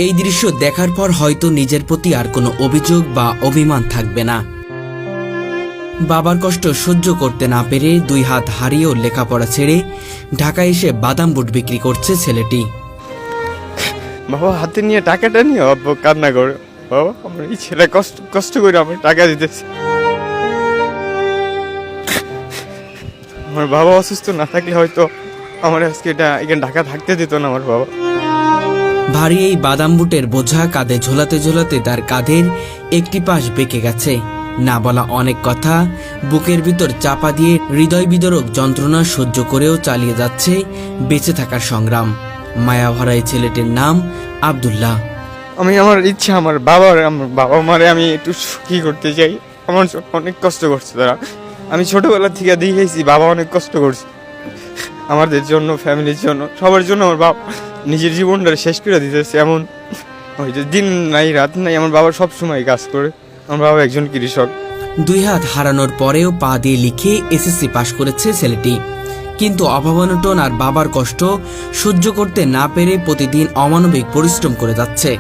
এই দৃশ্য দেখার পর হয়তো নিজের প্রতি আর কোনো অভিযোগ বা অভিমান থাকবে না। বাবার কষ্ট সহ্য করতে না পেরে 2 হাত হারিয়েও লেখাপড়া ছেড়ে ঢাকায় এসে বাদাম বুট বিক্রি করছে ছেলেটি। বাবা হাতে নিয়ে টাকাটা নিয়ে আব্বু কান্না করে, বাবা আমার এই ছেলে কষ্ট করে আমার টাকা দিতেছে। আমার বাবা অসুস্থ না থাকলে হয়তো আমার আজকে এখানে ঢাকা থাকতে দিত না আমার বাবা। ভারী এই বাদাম বুটের বোঝা কাঁধে ঝোলাতে ঝোলাতে তার কাঁধের একটি পাশ বেঁকে গেছে। না বলা অনেক কথা বুকের ভিতর চাপা দিয়ে হৃদয় বিদারক যন্ত্রণা সহ্য করেও চালিয়ে যাচ্ছে বেঁচে থাকার সংগ্রাম। মায়াভরা এই ছেলেটির নাম আব্দুল্লাহ। আমার ইচ্ছা আমার বাবা মারে আমি একটু সুখী করতে চাই। আমার অনেক কষ্ট করছে তারা, আমি ছোটবেলা থেকে দেখেছি বাবা অনেক কষ্ট করছে আমাদের জন্য, ফ্যামিলির জন্য, সবার জন্য। আমার বাবা নিজের জীবনটা শেষ করে দিতেছে, এমন হয়তো দিন নাই রাত নাই আমার বাবা সব সময় কাজ করে। আমার বাবা একজন কৃষক। 2 হাত হারানোর পরেও পা দিয়ে লিখে এসএসসি পাশ করেছে ছেলেটি, কিন্তু অভাবনটন আর বাবার কষ্ট সহ্য করতে না পেরে প্রতিদিন অমানবিক পরিশ্রম করে যাচ্ছে।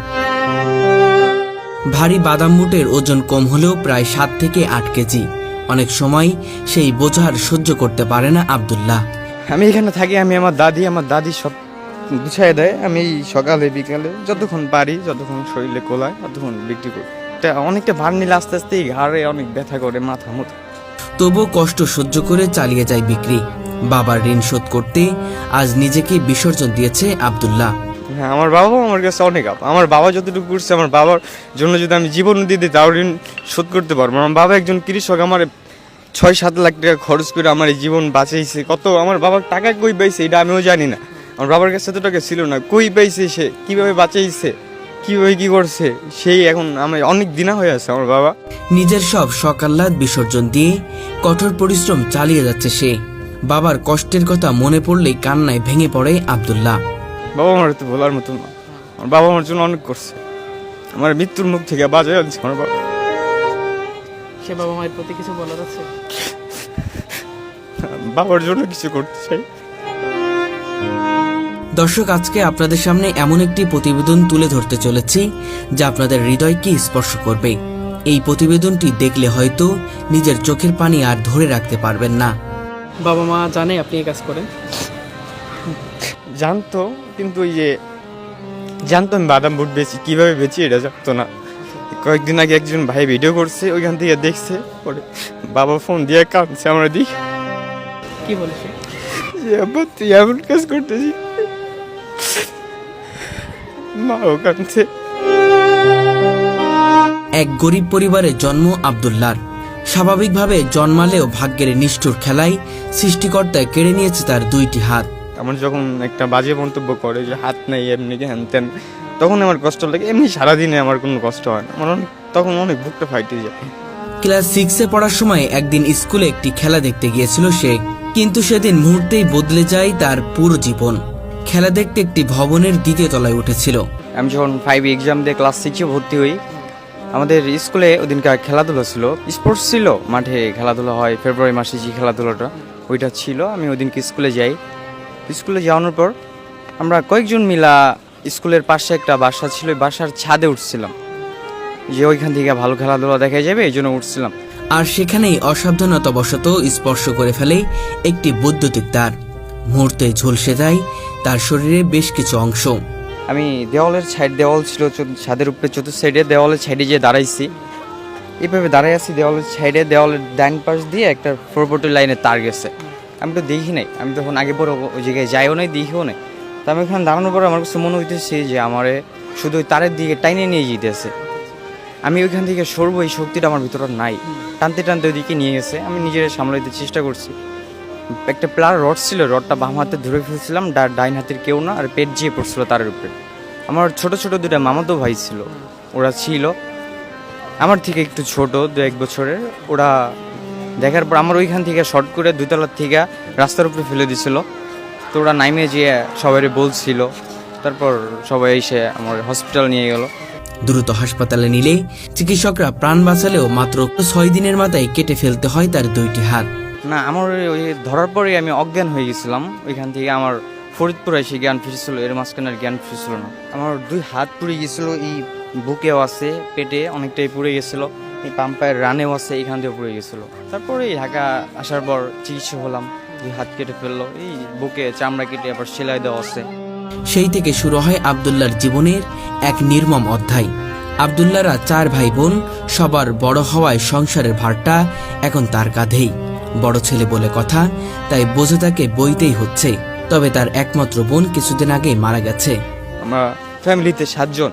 ভারী বাদাম বুটের ওজন কম হলেও প্রায় 7 থেকে 8 কেজি। অনেক সময় সেই বোঝার সহ্য করতে পারে না আব্দুল্লাহ। আমি এখানে থাকি, আমার দাদি সব গুছাই দেয়। আমি সকালে বিকালে যতক্ষণ পারি, যতক্ষণ শরীরে কোলায় ততক্ষণ বিক্রি করি। অনেকটা ভার নিলে আস্তে আস্তে ঘাড়ে অনেক ব্যথা করে, মাথা মুথা। তবু কষ্ট সহ্য করে চালিয়ে যায় বিক্রি। বাবার ঋণ শোধ করতে আজ নিজেকে বিসর্জন দিয়েছে আব্দুল্লাহ। হ্যাঁ, আমার বাবা আমার কাছে অনেক আমার বাবা যতটুকু করছে, আমার বাবার জন্য যদি আমি জীবন দিয়ে দিই তাও ঋণ শোধ করতে পারবো। আমার বাবা একজন কৃষক, আমার 6-7 লাখ টাকা খরচ করে আমার এই জীবন বাঁচাইছে। কত আমার বাবার টাকা কই পাইছে এটা আমিও জানি না। আমার বাবার কাছে এত টাকা ছিল না, কই পাইছে সে, কিভাবে বাঁচাইছে, কিভাবে কি করছে, সেই এখন আমার অনেক দিনা হয়ে আছে আমার বাবা। নিজের সব শখ-আহ্লাদ বিসর্জন দিয়ে কঠোর পরিশ্রম চালিয়ে যাচ্ছে সে। বাবার কষ্টের কথা মনে পড়লেই কান্নায় ভেঙে পড়ে আব্দুল্লাহ। বাবা আমার তো বলার মতো না, আমার বাবা আমার জন্য অনেক করছে, আমার মৃত্যুর মুখ থেকে বাঁচাই আনছে আমার বাবা। সে বাবা মায়ের প্রতি কিছু বলার আছে? বাবার জন্য কিছু করতে চাই। দর্শক, আজকে আপনাদের সামনে এমন একটি প্রতিবেদন তুলে ধরতে চলেছি যা আপনাদের হৃদয়কে স্পর্শ করবে। এই প্রতিবেদনটি দেখলে হয়তো নিজের চোখের পানি আর ধরে রাখতে পারবেন না। বাবা মা জানে আপনি এই কাজ করেন? জানতো, কিন্তু জানতো আমি বাদাম বুট বেচি, কিভাবে বেচি এটা জানতো না। কয়েকদিন আগে একজন ভাই ভিডিও করছে, ওইখান থেকে দেখছে, পরে বাবা ফোন দিয়ে কাঁদছে। আমরা দিই কি বলেছে? আব্বা তুই এমন কাজ করতেছি, মাও কাঁদছে। এক গরিব পরিবারে জন্ম আব্দুল্লাহর। স্বাভাবিকভাবে জন্মালেও ভাগ্যের নিষ্ঠুর খেলায় সৃষ্টিকর্তা কেড়ে নিয়েছে তার 2টি হাত। আমার যখন একটা বাজে মন্তব্য করে যে হাত নেই এমনি হ্যান তেন, তখন আমার কষ্ট লাগে। এমনি সারাদিনে আমার কোনো কষ্ট হয় না, আমার তখন অনেক বুকটা ফাইটে যায়। ক্লাস 6-এ পড়ার সময় একদিন স্কুলে একটি খেলা দেখতে গিয়েছিল সে, কিন্তু সেদিন মুহূর্তেই বদলে যায় তার পুরো জীবন। খেলা দেখতে একটি ভবনের 2য় তলায় উঠেছিল। আমি যখন 5 এক্সাম দিয়ে ক্লাস 6-এ ভর্তি হই, আমাদের স্কুলে ওদিনকার খেলাধুলা ছিল, স্পোর্টস ছিল, মাঠে খেলাধুলা হয় ফেব্রুয়ারি মাসে, যে খেলাধুলাটা ওইটা ছিল। আমি ওইদিনকে স্কুলে যাই। স্কুলে যাওয়ানোর পর আমরা কয়েকজন মিলা স্কুলের পাশে একটা বাসা ছিল, ওই বাসার ছাদে উঠছিলাম, যে ওইখান থেকে ভালো খেলাধুলা দেখা যাবে এই জন্য উঠছিলাম। আর সেখানেই অসাবধানতাবশত স্পর্শ করে ফেলে একটি বৈদ্যুতিক তার। মুহূর্তে ঝলসে যায় তার শরীরে বেশ কিছু অংশ। আমি দেওয়াল ছিল ছাদের উপরে, চতুর্থ সাইডে দেওয়ালের সাইডে যে দাঁড়াইছি, এইভাবে দাঁড়াই আছি দেওয়ালের সাইডে। দেওয়ালের ডান পাশ দিয়ে একটা 440 লাইনের তার গেছে। আমি তো দেখি নাই, আমি তখন আগে পরে ওই জায়গায় যাইও নাই, দেখিও নাই। তো আমি ওখানে দাঁড়ানোর পর আমার কাছে মনে হইতেছে যে আমারে শুধু ওই তারের দিকে টাইনে নিয়ে যেতেছে। আমি ওইখান থেকে সরবো এই শক্তিটা আমার ভিতরে নাই, টানতে টানতে ওইদিকে নিয়ে গেছে। আমি নিজের সামলাইতে চেষ্টা করছি। একটা প্লার রড ছিল, রডটা বাম হাতে ধরে ফেলছিলাম, ডাইন হাতের কেউ না, আর পেট যেয়ে পড়ছিল তারের উপরে। আমার ছোট ছোট 2টা মামাতো ভাই ছিল, ওরা ছিল আমার থেকে একটু ছোট, 2-1 বছরের। ওরা দেখার পর আমার ওইখান থেকে শর্ট করে 2 তলার থেকে রাস্তার উপরে ফেলে দিছিল। তো ওরা নামে যেয়ে সবাই বলছিল, তারপর সবাই এসে আমার হসপিটাল নিয়ে গেল। দ্রুত হাসপাতালে নিলে চিকিৎসকরা প্রাণ বাঁচালেও মাত্র 6 দিনের মাথায় কেটে ফেলতে হয় তার 2টি হাত। না, আমার ওই ধরার পরে আমি অজ্ঞান হয়ে গেছিলাম। ওইখান থেকে আমার ফরিদপুর এসে জ্ঞান ফিরেছিল, এর মাঝখানে আর জ্ঞান ফিরেছিল না। আমার 2 হাত পুড়ে গেছিল, এই বুকেও আছে, পেটে অনেকটাই পুড়ে গেছিল, এই পাম্পায়ের রানেও আছে, এখান দিয়ে পুড়ে গেছিল। তারপরে এই ঢাকা আসার পর চিকিৎসা হলাম, 2 হাত কেটে ফেললো, এই বুকে চামড়া কেটে আবার সেলাই দেওয়া আছে। সেই থেকে শুরু হয় আব্দুল্লাহর জীবনের এক নির্মম অধ্যায়। আব্দুল্লাহরা 4 ভাই বোন, সবার বড় হওয়ায় সংসারের ভারটা এখন তার কাঁধেই। বড় ছেলে বলে কথা, তাই বোঝা তাকে বইতেই হচ্ছে। তবে তার একমাত্র বোন কিছুদিন আগেই মারা গেছে। আমরা ফ্যামিলিতে 7 জন।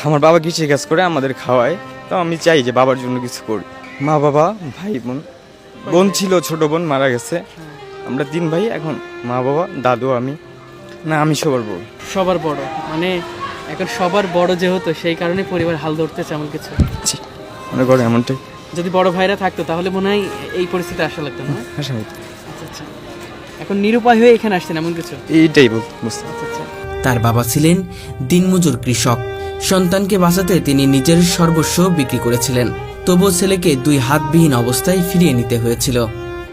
আমার বাবা কৃষি কাজ করে, আমাদের খাওয়ায়। তো আমি চাই যে বাবার জন্য কিছু করি। মা বাবা ভাই বোন, বোন ছিল, ছোট বোন মারা গেছে। আমরা 3 ভাই, এখন মা বাবা দাদু আমি, না আমি সবার বড়। সবার বড় মানে এখন সবার বড় যেহেতু সেই কারণে পরিবার হাল ধরতেছে এমন কিছু। মনে করে এমনটাই। যদি বড় ভাইরা থাকতো তাহলে মনে হয় এই পরিস্থিতি আসা লাগতো না। আশা হতো। আচ্ছা আচ্ছা, এখন নিরুপায় হয়ে এখানে আসছেন এমন কিছু। এইটাই বুঝতে। আচ্ছা আচ্ছা, তার বাবা ছিলেন দিনমজুর কৃষক। সন্তানকে বাঁচাতে তিনি নিজের সর্বস্ব বিক্রি করেছিলেন। তবুও ছেলেকে 2 হাতবিহীন অবস্থায় ফিরিয়ে নিতে হয়েছিল।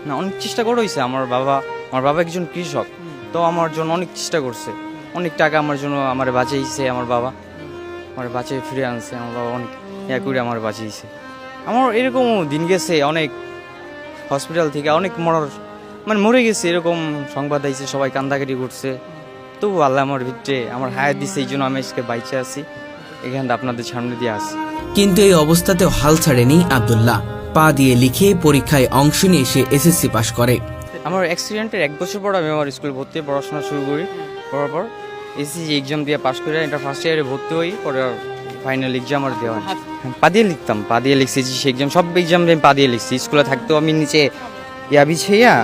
না, অনেক চেষ্টা করে হয়েছে। আমার বাবা একজন কৃষক, তো আমার জন্য অনেক চেষ্টা করছে, অনেক টাকা আমার জন্য আমার বাঁচিয়েছে। আমার বাবা আমার বাঁচিয়ে ফিরে আনছে। আমার বাবা অনেক ইয়া করে আমার বাঁচিয়েছে। আমার এরকমও দিন গেছে, অনেক হসপিটাল থেকে অনেক মরে গেছে, এরকম সংবাদ আইছে, সবাই কান্দাকাটি করছে। তবু আল্লাহ আমার ভিতরে আমার হায়াত দিচ্ছে, এই জন্য আমি আজকে বাইচে আছি, এখানটা আপনাদের সামনে দিয়ে আসি। কিন্তু এই অবস্থাতেও হাল ছাড়েনি আব্দুল্লাহ। পা দিয়ে লিখে পরীক্ষায় অংশ নিয়ে সে এসএসসি পাশ করে। আমার অ্যাক্সিডেন্টের 1 বছর পর আমি আমার স্কুলে ভর্তি হয়ে পড়াশোনা শুরু করি। করার পর এসএসসি এক্সাম দিয়ে পাশ করে এটা ফার্স্ট ইয়ারে ভর্তি হই। পরে ফাইনাল এক্সাম আর দেওয়া হয়। পা দিয়ে লিখতাম, পা দিয়ে লিখছি এক্সাম, সব এক্সাম আমি পা দিয়ে লিখছি। স্কুলে থাকতেও আমি নিচে বিছাইয়া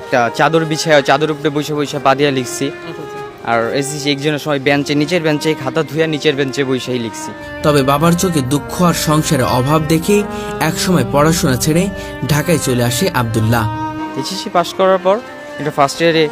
একটা চাদর বিছাইয়া চাদর উপরে বসে বসে পা দিয়ে লিখছি। আচ্ছা আচ্ছা। আর এসএসসি এক্সামের সময় নিচের বেঞ্চে খাতা ধুইয়া নিচের বেঞ্চে বসেই লিখছি। তবে বাবার চোখে দুঃখ আর সংসারের অভাব দেখে একসময় পড়াশোনা ছেড়ে ঢাকায় চলে আসে আব্দুল্লাহ। এসএসসি পাশ করার পর এটা ফার্স্ট ইয়ারে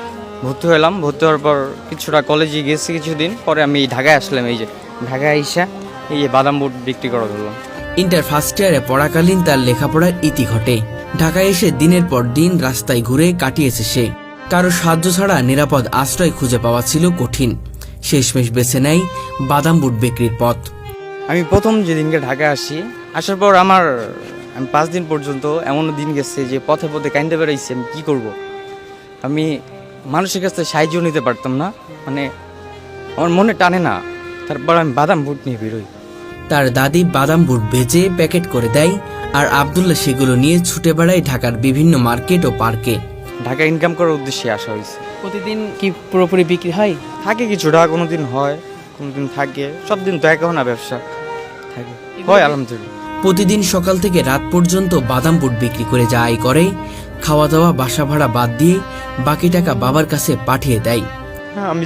ভর্তি হলাম। ভর্তি হওয়ার পর কিছুটা কলেজে গেছি, কিছুদিন পরে আমি ঢাকায় আসলাম। এই যে ঢাকায় আইসা এই বাদাম বুট বিক্রি করা ধরলাম। ইন্টার ফার্স্ট ইয়ারে পড়াকালীন তার লেখাপড়ার ইতি ঘটে। ঢাকায় এসে দিনের পর দিন রাস্তায় ঘুরে কাটিয়েছে সে। কারো সাহায্য ছাড়া নিরাপদ আশ্রয় খুঁজে পাওয়া ছিল কঠিন। শেষমেশ বেছে নেয় বাদাম বুট বিক্রির পথ। আমি প্রথম যেদিনকে ঢাকায় আসার পর আমি 5 দিন পর্যন্ত এমন দিন গেছে যে পথে পথে কাইন্দে বেড়াইছি। আমি কী করব, আমি মানুষের কাছ থেকে সাহায্য নিতে পারতাম না, মানে আমার মনে টানে না। তারপর আমি বাদাম বুট নিয়ে বেরোই। তার দাদি বাদাম বুট ভেজে প্যাকেট করে দেয়, আর আব্দুল্লাহ সেগুলো নিয়ে ছুটে বেড়ায় ঢাকার বিভিন্ন মার্কেট ও পার্কে। ঢাকা ইনকাম করার উদ্দেশ্যে আসা হয়েছে। প্রতিদিন কি পুরোপুরি বিক্রি হয়? থাকে কিছুটা, কোনোদিন হয়, কোনোদিন থাকে, সব দিন তো এক না, ব্যবসা থাকে, হয় আলহামদুলিল্লাহ। প্রতিদিন সকাল থেকে রাত পর্যন্ত বাদাম বুট বিক্রি করে যা আয় করে, খাওয়া দাওয়া বাসা ভাড়া বাদ দিয়ে বাকি টাকা বাবার কাছে পাঠিয়ে দেয়। হ্যাঁ, আমি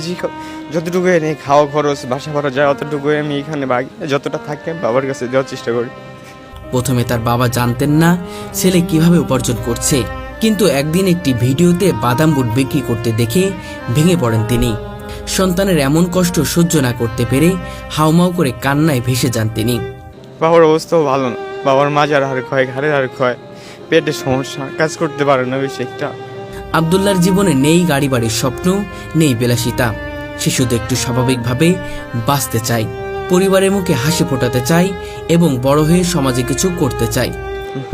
যতটুকু এনে খাওয়া খরচ বাসা ভাড়া যায় অতটুকু আমি এখানে যতটা থাকে বাবার কাছে দেওয়ার চেষ্টা করি। প্রথমে তার বাবা জানতেন না ছেলে কিভাবে উপার্জন করছে, কিন্তু একদিন একটি ভিডিওতে বাদাম বুট বিক্রি করতে দেখে ভেঙে পড়েন তিনি। সন্তানের এমন কষ্ট সহ্য না করতে পেরে হাউমাউ করে কান্নায় ভেসে যান তিনি। বাবার অবস্থাও ভালো না, বাবার মাজার হাড় ক্ষয়, ঘাড়ের হাড় ক্ষয়, পেটের সমস্যা, কাজ করতে পারে না বেশি একটা। আব্দুল্লাহর জীবনে নেই গাড়ি বাড়ির স্বপ্ন, নেই বিলাসিতা। সে শুধু একটু স্বাভাবিকভাবে বাঁচতে চায়, পরিবারের মুখে হাসি ফোটাতে চায় এবং বড় হয়ে সমাজে কিছু করতে চায়।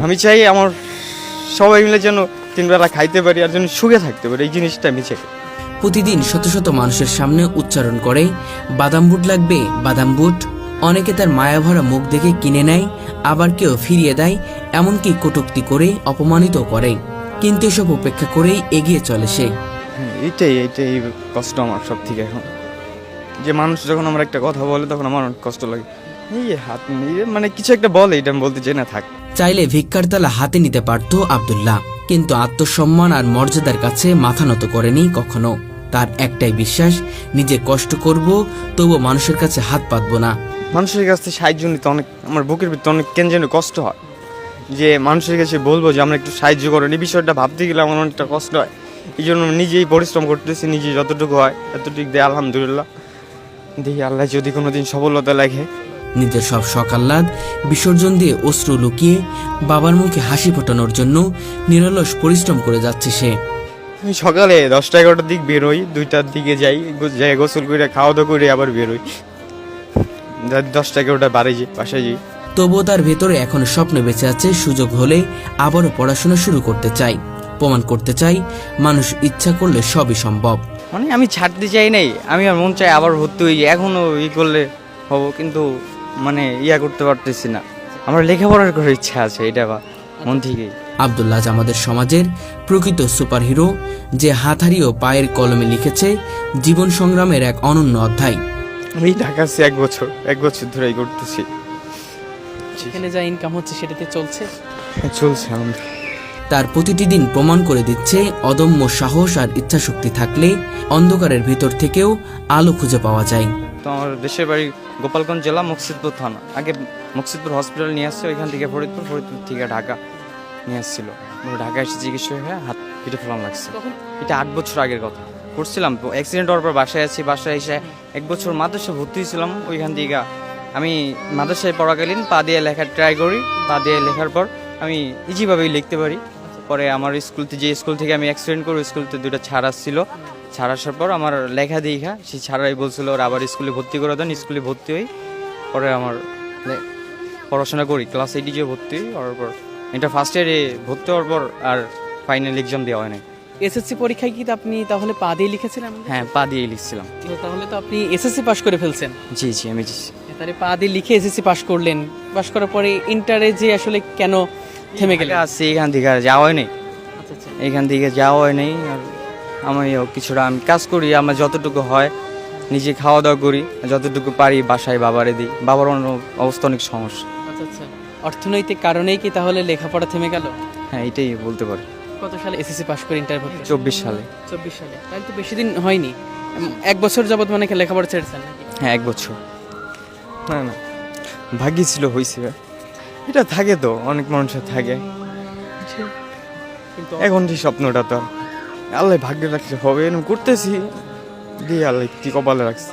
আমি চাই আমার সবাই মিলে যেন 3 বেলা খাইতে পারি আর যেন সুখে থাকতে পারি, এই জিনিসটা আমি চাই। প্রতিদিন শত শত মানুষের সামনে উচ্চারণ করে বাদাম বুট লাগবে, বাদাম বুট। অনেকে তার মায়াভরা মুখ দেখে কিনে নেয়, আবার কেউ ফিরিয়ে দেয়, এমনকি কটূক্তি করে অপমানিত করে। কিন্তু এসব উপেক্ষা করেই এগিয়ে চলে সে। এইটাই কষ্ট আমার সব থেকে এখন, যে মানুষ যখন আমার একটা কথা বলে তখন আমার অনেক কষ্ট লাগে। এই হাত নিয়ে মানে কিছু একটা বলে, এটা আমি বলতে চাই না, থাক। চাইলে ভিক্ষার তালা হাতে নিতে পারত আব্দুল্লাহ, কিন্তু আত্মসম্মান আর মর্যাদার কাছে মাথা নত করেনি কখনো। তার একটাই বিশ্বাস, নিজে কষ্ট করব, তবু মানুষের কাছে হাত পাতবো না। মানুষের কাছ থেকে সাহায্য নিতে অনেক আমার বুকের ভিতরে অনেক কেন যেন কষ্ট হয়, যে মানুষের কাছে বলবো যে আমরা একটু সাহায্য করেন, এই বিষয়টা ভাবতে গেলে আমার অনেকটা কষ্ট হয়। এই জন্য নিজেই পরিশ্রম করতেছি, নিজে যতটুকু হয় এতটুকু দেয় আলহামদুলিল্লাহ। দেখি আল্লাহ যদি কোনোদিন সফলতা লাগে। নিজের সব শখ আহ্লাদ বিসর্জন দিয়ে অশ্রু লুকিয়ে বাবার মুখে হাসি ফোটানোর জন্য নিরলস পরিশ্রম করে যাচ্ছে সে। আমি সকালে 10টা-11টার দিক বেরোই, 2টার দিকে যাই, যাই গোসল করে খাওয়া দাওয়া করে আবার বেরোই, 10টা-11টা বাসায় যাই। তবুও তার ভেতরে এখন স্বপ্ন বেঁচে আছে, সুযোগ হলে আবারও পড়াশোনা শুরু করতে চাই, প্রমাণ করতে চাই মানুষ ইচ্ছা করলে সবই সম্ভব। মানে আমি ছাড়তে চাই নাই, আমি আর মন চাই আবার ভর্তি হই, এখনো করলে হব, কিন্তু মানে করতে পারতেছি না। আমার লেখাপড়ার করার ইচ্ছা আছে, এটা বা মন থেকেই। আব্দুল্লাহ আমাদের সমাজের প্রকৃত সুপারহিরো, যে হাত হারিয়েও পায়ের কলমে লিখেছে জীবন সংগ্রামের এক অনন্য অধ্যায়। আমি ঢাকা আছি এক বছর ধরেই করতেছি। সেখানে যা ইনকাম হচ্ছে সেটাতে চলছে। চলছে আমাদের। তার প্রতিটি দিন প্রমাণ করে দিচ্ছে অদম্য সাহস আর ইচ্ছাশক্তি থাকলে অন্ধকারের ভেতর থেকেও আলো খুঁজে পাওয়া যায়। তো আমার দেশের বাড়ি গোপালগঞ্জ জেলা মুকসিদপুর থানা। আগে মুকসিদপুর হসপিটাল নিয়ে আসছে, ওইখান থেকে ফরিদপুর থেকে ঢাকা নিয়ে আসছিল। ঢাকা এসে চিকিৎসা হয়ে হাত কেটে ফেলানো লাগছে। এটা 8 বছর আগের কথা। করছিলাম অ্যাক্সিডেন্ট হওয়ার পর বাসায় আছি, বাসায় এসে 1 বছর মাদ্রাসা ভর্তি হয়েছিলাম। ওইখান থেকে আমি মাদ্রাসায় পড়াকালীন পা দিয়ে লেখার ট্রাই করি। পা দিয়ে লেখার পর আমি ইজিভাবেই লিখতে পারি। পরে আমার স্কুল থেকে আমি অ্যাক্সিডেন্ট করি, স্কুলতে 2টা ছাড় আসছিল। ছাড় আসার পর আমার লেখা দেখা সেই ছাড়াই বলছিল ওরা আবার স্কুলে ভর্তি করে দেন। স্কুলে ভর্তি হই, পরে আমার পড়াশোনা করি, ক্লাস 8 ভর্তি হই। হওয়ার পর এটা ফার্স্ট ইয়ারে ভর্তি হওয়ার পর আর ফাইনাল এক্সাম দেওয়া হয় নাই। এসএসসি পরীক্ষায় কি আপনি তাহলে পা দিয়ে লিখেছিলেন? হ্যাঁ, পা দিয়ে লিখছিলাম। তাহলে তো আপনি এসএসসি পাশ করে ফেলছেন। জি আমি তাহলে পা দিয়ে লিখে এসএসসি পাশ করলেন। পাশ করার পরে ইন্টারে যে আসলে কেন থেমে গেলেন? আসছি এখান থেকে আর যাওয়া হয় নাই। আচ্ছা আচ্ছা। এখান থেকে যাওয়া হয় নাই। আর আমি কিছুটা আমি কাজ করি, আমার যতটুকু হয় নিজে খাওয়া দাওয়া করি, যতটুকু পারি বাসায় বাবারে দিই। বাবার অবস্থা অনেক সমস্যা। আচ্ছা আচ্ছা। অর্থনৈতিক কারণেই কি তাহলে লেখাপড়া থেমে গেল? হ্যাঁ, এটাই বলতে পারি। কত সালে এসএসসি পাশ করে ইন্টার ভর্তি? 24 সালে। 24 সালে। তাহলে তো বেশি দিন হয়নি। 1 বছর যাবত মানে লেখাপড়া ছেড়েছেন নাকি? হ্যাঁ, 1 বছর। না ভাগ্যি ছিল, হয়েছে। এটা থাকে তো, অনেক মানুষের থাকে। কিন্তু এখন যে স্বপ্নটা তো আল্লাহ ভাগ্যে রাখলে হবে, এরকম করতেছি দিয়ে আল্লাহ কি কপালে রাখছে।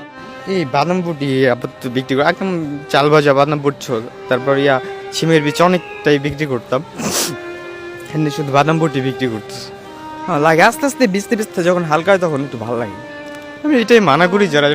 এই বাদাম বুটি আপাতত বিক্রি করি, একদম চাল ভাজা বাদাম বুটছ, তারপর সিমের বীজ অনেকটাই বিক্রি করতাম। এমনি শুধু বাদাম বুটি বিক্রি করতেছি। হ্যাঁ, লাগে আস্তে আস্তে বিচতে যখন হালকা হয় তখন একটু ভালো লাগে। আমি এটাই মানা করি যারা